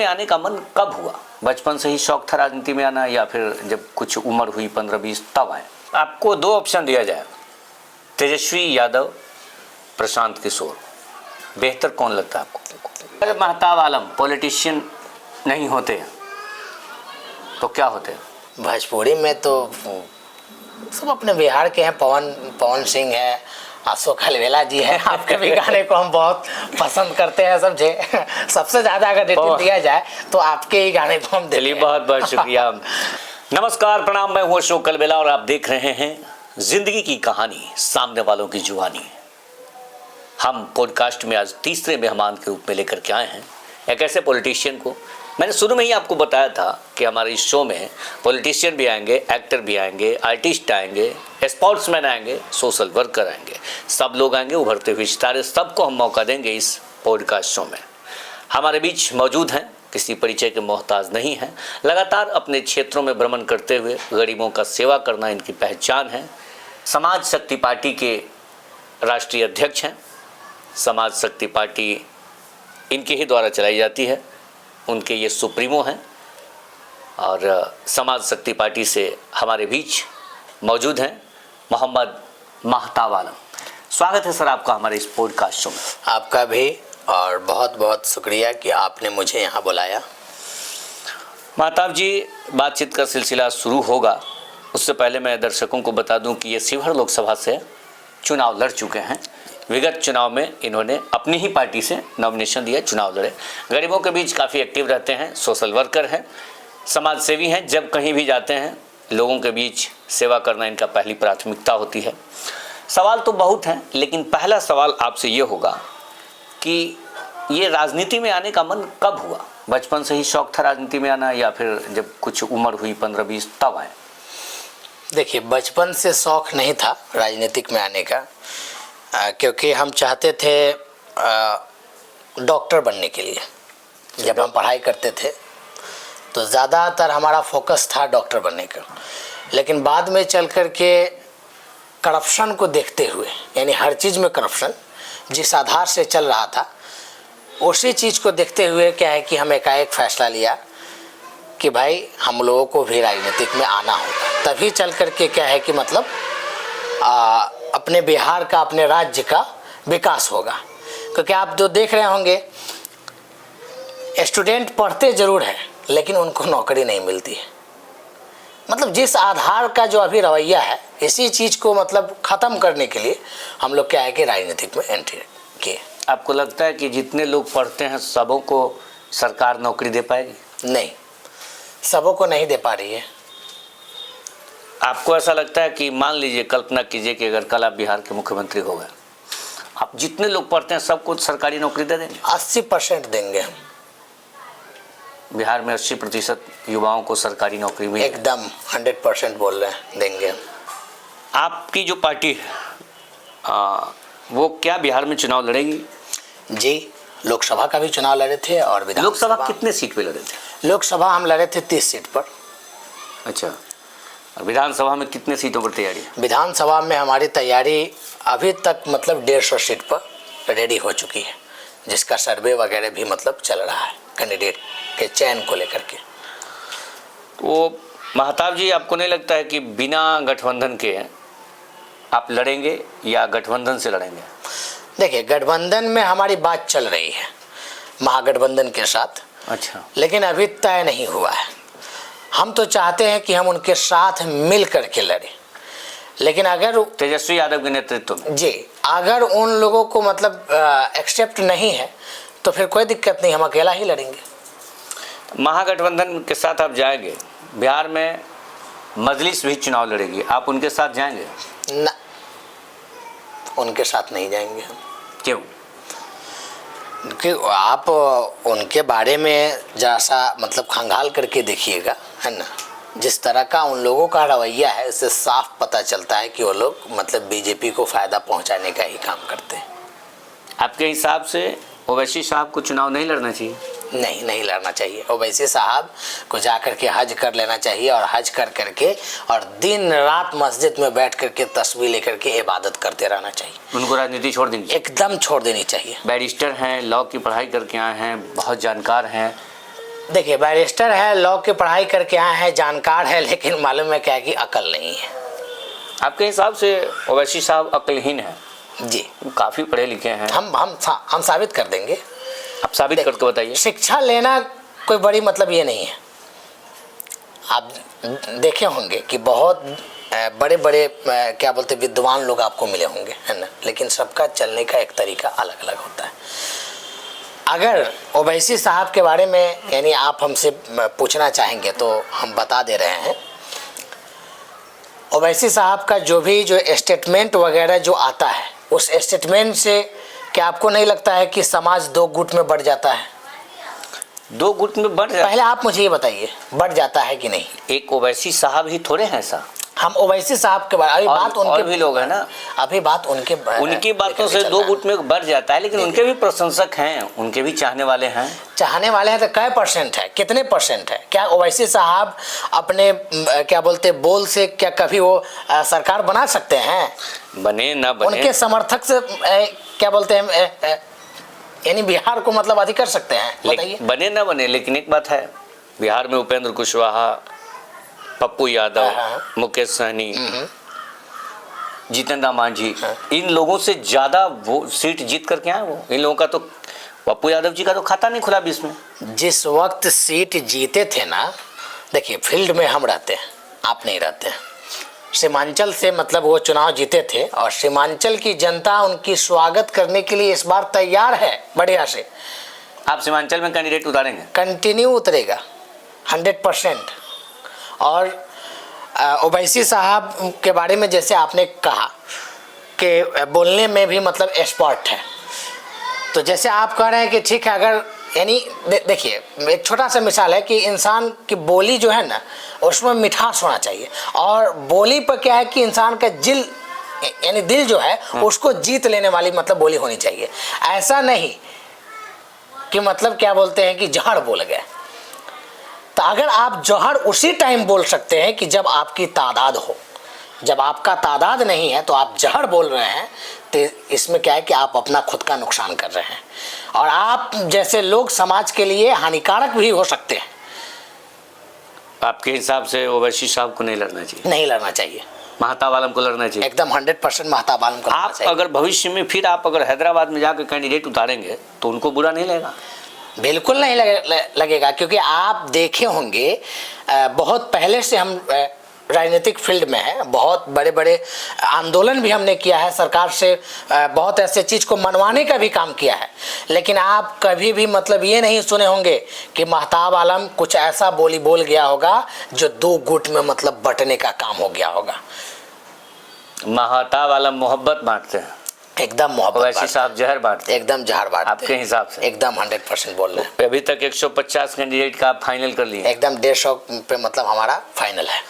में आने का मन कब हुआ? बचपन से ही शौक था राजनीति में आना या फिर जब कुछ उम्र हुई 15-20 तब आए? आपको दो ऑप्शन दिया जाए, तेजस्वी यादव, प्रशांत किशोर, बेहतर कौन लगता है आपको? अगर महताब आलम पॉलिटिशियन नहीं होते तो क्या होते? भोजपुरी में तो सब अपने बिहार के हैं। पवन सिंह है, अशोक हलवेला जी है। आपके भी गाने को हम बहुत पसंद करते हैं। सबसे ज़्यादा अगर रेटिंग दिया जाए तो आपके ही गाने को हम चलिए, बहुत बहुत शुक्रिया। नमस्कार, प्रणाम, मैं हूँ अशोक हलवेला और आप देख रहे हैं जिंदगी की कहानी, सामने वालों की जुबानी। हम पॉडकास्ट में आज तीसरे मेहमान के रूप में लेकर के आए हैं एक ऐसे पॉलिटिशियन को। मैंने शुरू में ही आपको बताया था कि हमारे इस शो में पॉलिटिशियन भी आएंगे, एक्टर भी आएंगे, आर्टिस्ट आएंगे, स्पोर्ट्समैन आएंगे, सोशल वर्कर आएंगे, सब लोग आएंगे, उभरते हुए सितारे, सबको हम मौका देंगे इस पॉडकास्ट शो में। हमारे बीच मौजूद हैं, किसी परिचय के मोहताज नहीं हैं, लगातार अपने क्षेत्रों में भ्रमण करते हुए गरीबों का सेवा करना इनकी पहचान है। समाज शक्ति पार्टी के राष्ट्रीय अध्यक्ष हैं। समाज शक्ति पार्टी इनके ही द्वारा चलाई जाती है, उनके ये सुप्रीमो हैं और समाज शक्ति पार्टी से हमारे बीच मौजूद हैं मोहम्मद महताब आलम। स्वागत है सर आपका हमारे इस पॉडकास्ट शो में। आपका भी, और बहुत बहुत शुक्रिया कि आपने मुझे यहाँ बुलाया। महताब जी, बातचीत का सिलसिला शुरू होगा उससे पहले मैं दर्शकों को बता दूं कि ये शिवहर लोकसभा से चुनाव लड़ चुके हैं। विगत चुनाव में इन्होंने अपनी ही पार्टी से नॉमिनेशन दिया, चुनाव लड़े। गरीबों के बीच काफ़ी एक्टिव रहते हैं, सोशल वर्कर हैं, समाज सेवी हैं। जब कहीं भी जाते हैं लोगों के बीच सेवा करना इनका पहली प्राथमिकता होती है। सवाल तो बहुत हैं, लेकिन पहला सवाल आपसे ये होगा कि ये राजनीति में आने का मन कब हुआ? बचपन से ही शौक था राजनीति में आना या फिर जब कुछ उम्र हुई 15-20 तब आए? देखिए, बचपन से शौक नहीं था राजनीतिक में आने का, क्योंकि हम चाहते थे डॉक्टर बनने के लिए। जब हम पढ़ाई करते थे तो ज़्यादातर हमारा फोकस था डॉक्टर बनने का, लेकिन बाद में चल कर के करप्शन को देखते हुए, यानी हर चीज़ में करप्शन जिस आधार से चल रहा था, उसी चीज़ को देखते हुए क्या है कि हम एकाएक फैसला लिया कि भाई हम लोगों को भी राजनीतिक में आना होगा। तभी चल कर के क्या है कि मतलब अपने बिहार का, अपने राज्य का विकास होगा। क्योंकि आप जो देख रहे होंगे, स्टूडेंट पढ़ते ज़रूर हैं लेकिन उनको नौकरी नहीं मिलती है। मतलब जिस आधार का जो अभी रवैया है, इसी चीज़ को मतलब ख़त्म करने के लिए हम लोग क्या है कि राजनीतिक में एंट्री किए। आपको लगता है कि जितने लोग पढ़ते हैं सबों को सरकार नौकरी दे पाएगी? नहीं, सबों को नहीं दे पा रही है। आपको ऐसा लगता है कि मान लीजिए, कल्पना कीजिए कि अगर कल आप बिहार के मुख्यमंत्री हो गए, आप जितने लोग पढ़ते हैं सबको सरकारी नौकरी दे देंगे? 80% देंगे हम। बिहार में 80% युवाओं को सरकारी नौकरी मिले? एकदम 100% बोल रहे हैं, देंगे हम। आपकी जो पार्टी है वो क्या बिहार में चुनाव लड़ेगी? जी, लोकसभा का भी चुनाव लड़े थे और विधानसभा। लोकसभा कितने सीट पे लड़े थे? लोकसभा हम लड़े थे 30 सीट पर। अच्छा, विधानसभा में कितने सीटों पर तैयारी? विधानसभा में हमारी तैयारी अभी तक मतलब 150 सीट पर रेडी हो चुकी है, जिसका सर्वे वगैरह भी मतलब चल रहा है कैंडिडेट के चयन को लेकर के। तो महताब जी, आपको नहीं लगता है कि बिना गठबंधन के आप लड़ेंगे या गठबंधन से लड़ेंगे? देखिए, गठबंधन में हमारी बात चल रही है महागठबंधन के साथ। अच्छा, लेकिन अभी तय नहीं हुआ है। हम तो चाहते हैं कि हम उनके साथ मिल करके लड़ें, लेकिन अगर तेजस्वी यादव के नेतृत्व में जी, अगर उन लोगों को मतलब एक्सेप्ट नहीं है तो फिर कोई दिक्कत नहीं, हम अकेला ही लड़ेंगे। महागठबंधन के साथ आप जाएंगे, बिहार में मजलिस भी चुनाव लड़ेगी, आप उनके साथ जाएंगे? ना, उनके साथ नहीं जाएंगे हम। क्यों? कि आप उनके बारे में जैसा मतलब खंगाल करके देखिएगा, है ना, जिस तरह का उन लोगों का रवैया है, इससे साफ पता चलता है कि वो लोग मतलब बीजेपी को फ़ायदा पहुंचाने का ही काम करते हैं। आपके हिसाब से ओवैसी साहब को चुनाव नहीं लड़ना चाहिए? नहीं लड़ना चाहिए। ओवैसी साहब को जा करके हज कर लेना चाहिए, और हज कर करके और दिन रात मस्जिद में बैठ करके तस्बीह लेकर के इबादत करते रहना चाहिए। उनको राजनीति छोड़ देनी चाहिए? एकदम छोड़ देनी चाहिए। बैरिस्टर हैं, लॉ की पढ़ाई करके आए हैं, बहुत जानकार हैं, देखिए, बैरिस्टर है, लॉ की पढ़ाई करके आए हैं, जानकार है, लेकिन मालूम है क्या है कि अकल नहीं है। आपके हिसाब से ओवैसी साहब अक्लहीन है? जी, काफ़ी पढ़े लिखे हैं। हम साबित कर देंगे। आप साबित करके बताइए। शिक्षा लेना कोई बड़ी मतलब ये नहीं है। आप देखे होंगे कि बहुत बड़े बड़े क्या बोलते विद्वान लोग आपको मिले होंगे, है ना, लेकिन सबका चलने का एक तरीका अलग अलग होता है। अगर ओवैसी साहब के बारे में यानी आप हमसे पूछना चाहेंगे तो हम बता दे रहे हैं। ओवैसी साहब का जो स्टेटमेंट वगैरह जो आता है, उस स्टेटमेंट से क्या आपको नहीं लगता है कि समाज दो गुट में बढ़ जाता है? दो गुट में बढ़ जाता है? पहले आप मुझे ये बताइए, बढ़ जाता है कि नहीं? एक ओवैसी साहब ही थोड़े हैं ऐसा। हम ओवैसी साहब के बारे और भी लोग हैं ना। अभी बात उनकी बातों से दो गुट में बढ़ जाता है, लेकिन उनके भी प्रशंसक हैं, उनके भी चाहने वाले हैं। चाहने वाले हैं तो कै परसेंट है, कितने परसेंट है? क्या ओवैसी साहब अपने क्या बोलते बोल से क्या कभी वो सरकार बना सकते हैं? बने ना बने, उनके समर्थक से क्या बोलते हैं यानी बिहार को मतलब अधिक कर सकते हैं? बताइए। बने ना बने, लेकिन एक बात है, बिहार में उपेंद्र कुशवाहा, पप्पू यादव, मुकेश सहनी, जीतन राम मांझी, इन लोगों से ज्यादा वो सीट जीत करके आए। वो इन लोगों का तो, पप्पू यादव जी का तो खाता नहीं खुला बीच में। जिस वक्त सीट जीते थे ना, देखिए फील्ड में हम रहते हैं, आप नहीं रहते हैं। सीमांचल से मतलब वो चुनाव जीते थे और सीमांचल की जनता उनकी स्वागत करने के लिए इस बार तैयार है बढ़िया से। आप सीमांचल में कैंडिडेट उतारेंगे? कंटिन्यू उतरेगा 100%। और ओवैसी साहब के बारे में जैसे आपने कहा कि बोलने में भी मतलब एक्सपर्ट है, तो जैसे आप कह रहे हैं कि ठीक है, अगर यानी देखिए एक छोटा सा मिसाल है कि इंसान की बोली जो है ना, उसमें मिठास होना चाहिए। और बोली पर क्या है कि इंसान का यानी दिल जो है उसको जीत लेने वाली मतलब बोली होनी चाहिए। ऐसा नहीं कि मतलब क्या बोलते हैं कि जहर बोल गए। तो अगर आप जहर उसी टाइम बोल सकते हैं कि जब आपकी तादाद हो, जब आपका तादाद नहीं है तो आप जहर बोल रहे हैं, तो इसमें क्या है कि आप अपना खुद का नुकसान कर रहे हैं और आप जैसे लोग समाज के लिए हानिकारक भी हो सकते हैं। आपके हिसाब से ओवैसी साहब को नहीं लड़ना चाहिए? नहीं लड़ना चाहिए, महताब आलम को लड़ना चाहिए एकदम 100% महताब आलम को लड़ना चाहिए। अगर भविष्य में फिर आप अगर हैदराबाद में जाकर कैंडिडेट उतारेंगे तो उनको बुरा नहीं लगेगा? बिल्कुल नहीं लगेगा, क्योंकि आप देखे होंगे बहुत पहले से हम राजनीतिक फील्ड में है, बहुत बड़े बड़े आंदोलन भी हमने किया है, सरकार से बहुत ऐसे चीज़ को मनवाने का भी काम किया है, लेकिन आप कभी भी मतलब ये नहीं सुने होंगे कि महताब आलम कुछ ऐसा बोली बोल गया होगा जो दो गुट में मतलब बंटने का काम हो गया होगा। महताब आलम मोहब्बत बांटते हैं, एकदम मोहब्बत। ओवैसी साहब जहर बांटते हैं, एकदम जहर बांटते। आपके हिसाब से? एकदम 100% बोल रहे हैं। अभी तक 150 कैंडिडेट का आप फाइनल कर लिए? एकदम 150 पे मतलब हमारा फाइनल है।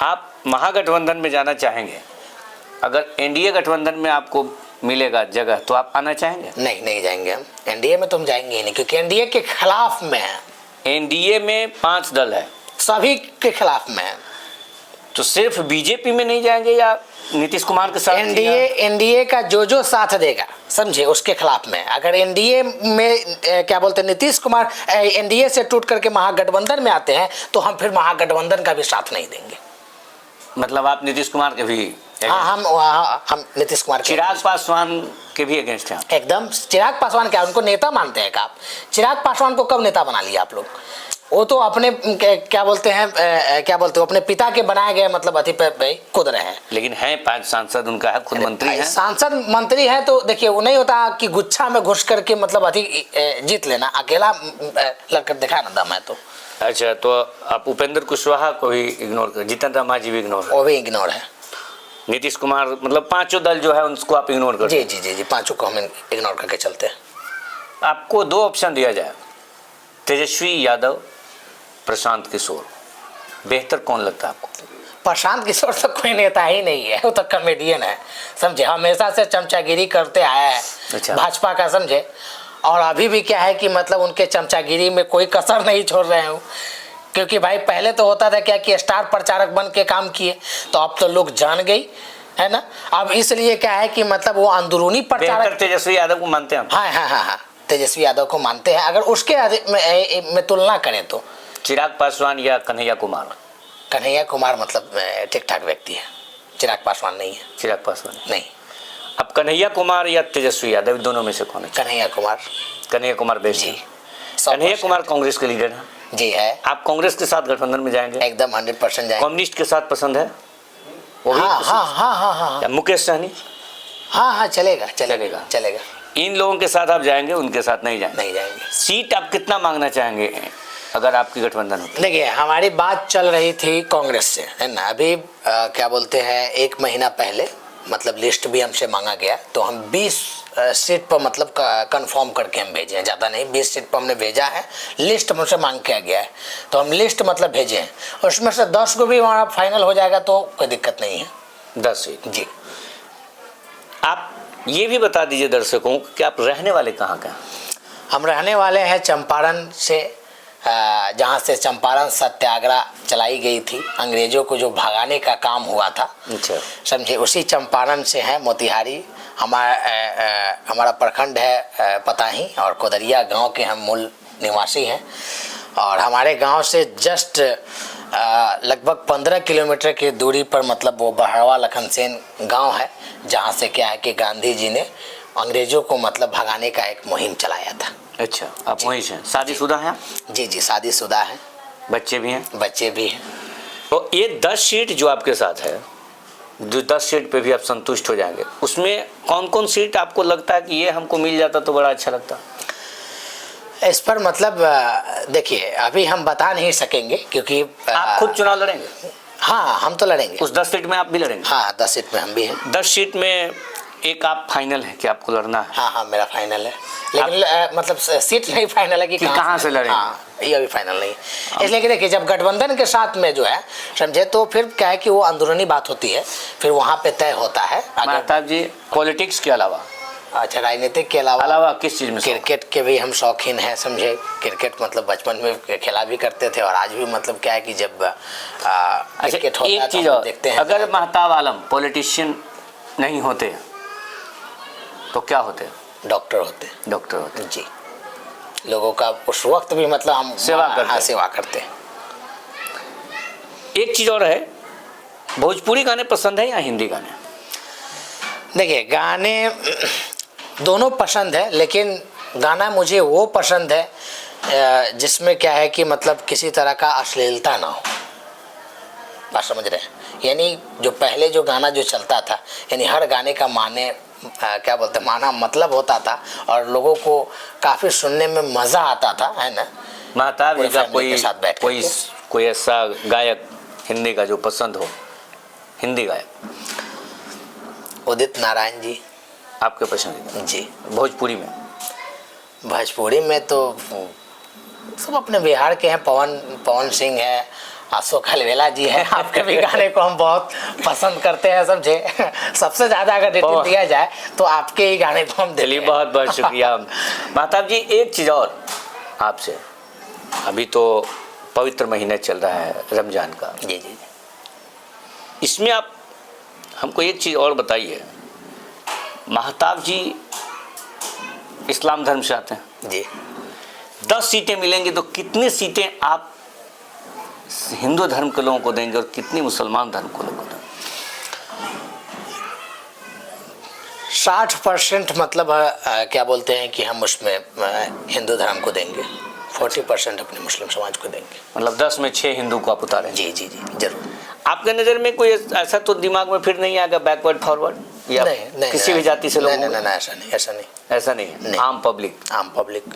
आप महागठबंधन में जाना चाहेंगे? अगर एनडीए गठबंधन में आपको मिलेगा जगह तो आप आना चाहेंगे? नहीं जाएंगे हम एनडीए में, तो हम जाएंगे ही नहीं, क्योंकि एनडीए के खिलाफ में है। एनडीए में 5 दल है, सभी के खिलाफ में है। तो सिर्फ बीजेपी में नहीं जाएंगे या नीतीश कुमार के साथ? एनडीए का जो साथ देगा, समझे, उसके खिलाफ में। अगर एनडीए में क्या बोलते हैं नीतीश कुमार एनडीए से टूट करके महागठबंधन में आते हैं तो हम फिर महागठबंधन का भी साथ नहीं देंगे। मतलब आप नीतीश कुमार के भी? हाँ, हम नीतीश कुमार। चिराग पासवान के भी अगेंस्ट हैं? एकदम। चिराग पासवान क्या उनको नेता मानते हैं? आप चिराग पासवान को कब नेता बना लिया आप लोग? वो तो अपने क्या बोलते अपने पिता के बनाए गए मतलब अति पे कूद रहे हैं। लेकिन हैं 5 सांसद, उनका है, खुद मंत्री हैं। सांसद मंत्री है तो देखिए वो नहीं होता कि गुच्छा में घुस करके मतलब अति जीत लेना। अकेला लड़कर दिखा ना दम है तो। अच्छा, तो आप उपेंद्र कुशवाहा को भी इग्नोर कर, जीतन राम मांझी भी इग्नोर है? वो भी इग्नोर है। नीतीश कुमार मतलब 5 दल जो है उनको आप इग्नोर कर? जी, 5 को हम इग्नोर करके चलते हैं। आपको 2 ऑप्शन दिया जाए, तेजस्वी यादव, प्रशांत किशोर, बेहतर कौन लगता है आपको? प्रशांत किशोर तो कोई नेता ही नहीं है, वो तो कॉमेडियन है, समझे, हमेशा से चमचागिरी करते आया है। अच्छा। भाजपा का, समझे, और अभी भी क्या है कि मतलब उनके चमचागिरी में कोई कसर नहीं छोड़ रहे हैं, क्योंकि भाई पहले तो होता था क्या कि स्टार प्रचारक बन के काम किए, तो अब तो लोग जान गई है ना। अब इसलिए क्या है कि मतलब वो अंदरूनी प्रचारक। तेजस्वी यादव को मानते हैं? हाँ, तेजस्वी यादव को मानते हैं। अगर उसके में तुलना करें तो चिराग पासवान या कन्हैया कुमार? कन्हैया कुमार मतलब ठीक ठाक व्यक्ति है, चिराग पासवान नहीं है। चिराग पासवान नहीं। अब कन्हैया कुमार या तेजस्वी यादव, दोनों में से कौन है? कन्हैया कुमार। कन्हैया कुमार बेस्ट जी है। कन्हैया कुमार कांग्रेस के लीडर है। जी है। आप कांग्रेस के साथ गठबंधन में जाएंगे? एकदम 100% जाएंगे। कम्युनिस्ट के साथ पसंद है वो भी? हाँ हाँ हाँ हाँ हाँ या मुकेश सहनी? हाँ हाँ चलेगा चलेगा चलेगा। इन लोगों के साथ आप जाएंगे, उनके साथ नहीं जाएंगे? नहीं जाएंगे। सीट आप कितना मांगना चाहेंगे अगर आपकी गठबंधन होती? देखिए हमारी बात चल रही थी कांग्रेस से, है ना। अभी क्या बोलते हैं, 1 महीना पहले मतलब लिस्ट भी हमसे मांगा गया, तो हम 20 सीट पर मतलब कंफर्म करके हम भेजे हैं, ज़्यादा नहीं, 20 सीट पर हमने भेजा है। लिस्ट हमसे मांग किया गया है, तो हम लिस्ट मतलब भेजे हैं, उसमें से 10 को भी हमारा फाइनल हो जाएगा तो कोई दिक्कत नहीं है। 10 सीट? जी। आप ये भी बता दीजिए दर्शकों कि आप रहने वाले कहाँ का? हम रहने वाले हैं चंपारण से, जहाँ से चंपारण सत्याग्रह चलाई गई थी, अंग्रेजों को जो भगाने का काम हुआ था, अच्छा, समझे, उसी चंपारण से है। मोतिहारी हमारा प्रखंड है पताही, और कोदरिया गांव के हम मूल निवासी हैं। और हमारे गांव से जस्ट लगभग 15 किलोमीटर की दूरी पर मतलब वो बहरवा लखनसेन गांव है, जहां से क्या है कि गांधी जी ने अंग्रेजों को मतलब भगाने का एक मुहिम चलाया था। अच्छा, आप वहीं से? शादीशुदा हैं? जी जी, शादीशुदा है। बच्चे भी हैं? बच्चे भी हैं। तो ये 10 सीट जो आपके साथ है, जो 10 सीट पे भी आप संतुष्ट हो जाएंगे, उसमें कौन कौन सीट आपको लगता है कि ये हमको मिल जाता तो बड़ा अच्छा लगता? इस पर मतलब देखिए अभी हम बता नहीं सकेंगे, क्योंकि आप खुद चुनाव लड़ेंगे? हाँ हम तो लड़ेंगे। उस 10 सीट में आप भी लड़ेंगे? हाँ 10 सीट में हम भी हैं। 10 सीट में एक आप फाइनल है कि आपको लड़ना है? हाँ हाँ मेरा फाइनल है, लेकिन मतलब सीट नहीं फाइनल है कि कहाँ से लड़ेंगे। हाँ ये अभी फाइनल नहीं है, इसलिए कि देखिए जब गठबंधन के साथ में जो है, समझे, तो फिर क्या है कि वो अंदरूनी बात होती है, फिर वहाँ पे तय होता है। महताब जी, पॉलिटिक्स के अलावा, अच्छा, राजनीतिक के अलावा किस चीज़ में? क्रिकेट के भी हम शौकीन हैं, समझे। क्रिकेट मतलब बचपन में खेला भी करते थे, और आज भी मतलब क्या है कि जब क्रिकेट होता है एक चीज़ तो और, देखते हैं। अगर महताब आलम पॉलिटिशियन नहीं होते तो क्या होते? डॉक्टर होते। डॉक्टर होते जी। लोगों का उस वक्त भी मतलब हम सेवा करते। हाँ, सेवा करते। एक चीज़ और है, भोजपुरी गाने पसंद है या हिंदी गाने? देखिए गाने दोनों पसंद है, लेकिन गाना मुझे वो पसंद है जिसमें क्या है कि मतलब किसी तरह का अश्लीलता ना हो। बात समझ रहे हैं? यानी जो पहले जो गाना जो चलता था, यानी हर गाने का माने क्या बोलते हैं, माना मतलब होता था, और लोगों को काफ़ी सुनने में मज़ा आता था, है ना। महताब जी का कोई कोई ऐसा गायक हिंदी का जो पसंद हो, हिंदी गायक? उदित नारायण जी आपके पसंदीदा? जी। भोजपुरी में? भोजपुरी में तो सब अपने बिहार के हैं, पवन सिंह है, अशोक अलवेला जी है। आपके भी गाने को हम बहुत पसंद करते हैं, समझे। सबसे ज़्यादा अगर रेटिंग दिया जाए तो आपके ही गाने को हम देते हैं। बहुत बहुत शुक्रिया। महताब जी, एक चीज़ और आपसे, अभी तो पवित्र महीना चल रहा है रमजान का। जी जी। इसमें आप हमको एक चीज़ और बताइए, महताब जी इस्लाम धर्म से आते हैं जी। 10 सीटें मिलेंगी तो कितनी सीटें आप हिंदू धर्म के लोगों को देंगे और कितनी मुसलमान धर्म को लोगों को देंगे? 60% मतलब क्या बोलते हैं कि हम उसमें हिंदू धर्म को देंगे, 40% अपने मुस्लिम समाज को देंगे। मतलब 10 में 6 हिंदू को आप उतारें? जी जी जी जरूर। आपके नज़र में कोई ऐसा तो दिमाग में फिर नहीं आएगा बैकवर्ड फॉरवर्ड, या नहीं, किसी भी जाति से लोग? नहीं, ऐसा नहीं, ऐसा नहीं है। आम पब्लिक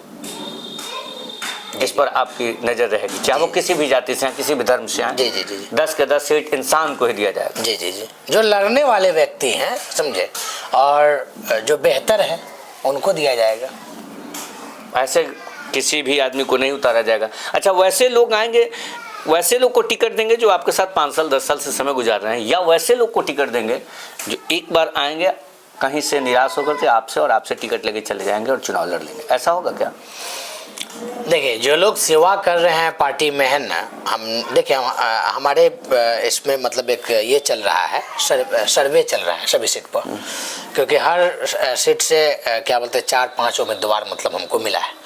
इस पर आपकी नज़र रहेगी, चाहे वो किसी भी जाति से हैं, किसी भी धर्म से हैं। जी जी जी। 10 के 10 सीट इंसान को ही दिया जाएगा। जी जी जी। जो लड़ने वाले व्यक्ति हैं, समझे, और जो बेहतर है उनको दिया जाएगा। ऐसे किसी भी आदमी को नहीं उतारा जाएगा। अच्छा, वैसे लोग आएंगे, वैसे लोग को टिकट देंगे जो आपके साथ 5 साल 10 साल से समय गुजार रहे हैं, या वैसे लोग को टिकट देंगे जो एक बार आएंगे कहीं से निराश होकर के आपसे, और आपसे टिकट लेके चले जाएंगे और चुनाव लड़ लेंगे? ऐसा होगा क्या? देखिए, जो लोग सेवा कर रहे हैं पार्टी में है ना, हम देखिए हमारे इसमें मतलब एक ये चल रहा है, सर्वे चल रहा है सभी सीट पर, क्योंकि हर सीट से क्या बोलते हैं 4-5 उम्मीदवार मतलब हमको मिला है।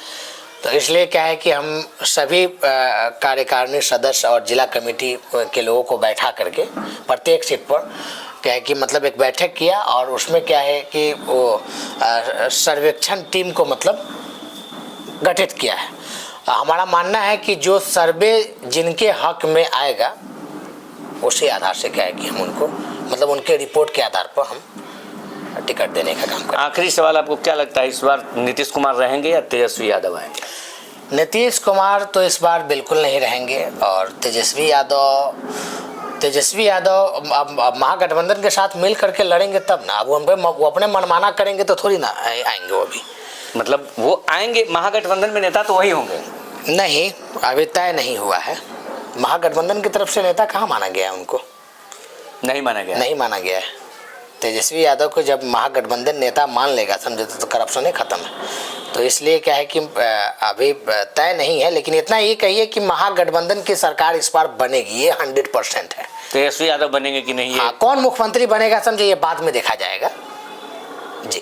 तो इसलिए क्या है कि हम सभी कार्यकारिणी सदस्य और जिला कमेटी के लोगों को बैठा करके प्रत्येक सीट पर क्या है कि मतलब एक बैठक किया, और उसमें क्या है कि वो सर्वेक्षण टीम को मतलब गठित किया है। हमारा मानना है कि जो सर्वे जिनके हक में आएगा उसी आधार से क्या है कि हम उनको मतलब उनके रिपोर्ट के आधार पर हम टिकट देने का काम करें। आखिरी सवाल, आपको क्या लगता है इस बार नीतीश कुमार रहेंगे या तेजस्वी यादव आएंगे? नीतीश कुमार तो इस बार बिल्कुल नहीं रहेंगे, और तेजस्वी यादव अब महागठबंधन के साथ मिल करके लड़ेंगे तब ना। अब वो अपने मनमाना करेंगे तो थोड़ी ना आएंगे वो भी। मतलब वो आएंगे, महागठबंधन में नेता तो वही होंगे? नहीं, अभी तय नहीं हुआ है। महागठबंधन की तरफ से नेता कहाँ माना गया है उनको? नहीं माना गया? नहीं माना गया है। तेजस्वी यादव को जब महागठबंधन नेता मान लेगा समझे तो करप्शन ही खत्म है। तो इसलिए क्या है कि अभी तय नहीं है, लेकिन इतना ये कहिए कि महागठबंधन की सरकार इस बार बनेगी, ये 100% है। तेजस्वी यादव बनेंगे कि नहीं? हाँ, कौन मुख्यमंत्री बनेगा समझे ये बाद में देखा जाएगा जी।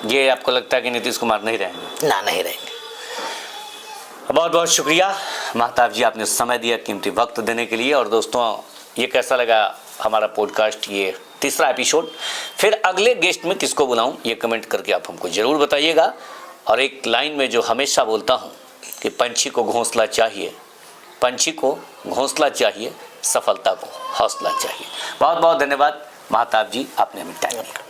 ये आपको लगता है कि नीतीश कुमार नहीं रहेंगे? ना, नहीं रहेंगे। बहुत बहुत शुक्रिया महताब जी, आपने समय दिया, कीमती वक्त देने के लिए। और दोस्तों, ये कैसा लगा हमारा पॉडकास्ट, ये तीसरा एपिसोड। फिर अगले गेस्ट में किसको बुलाऊं ये कमेंट करके आप हमको ज़रूर बताइएगा। और एक लाइन में जो हमेशा बोलता हूं कि पंछी को घोंसला चाहिए, पंछी को घोंसला चाहिए, सफलता को हौसला चाहिए। बहुत बहुत धन्यवाद महताब जी, आपने हमें टाइम दिया।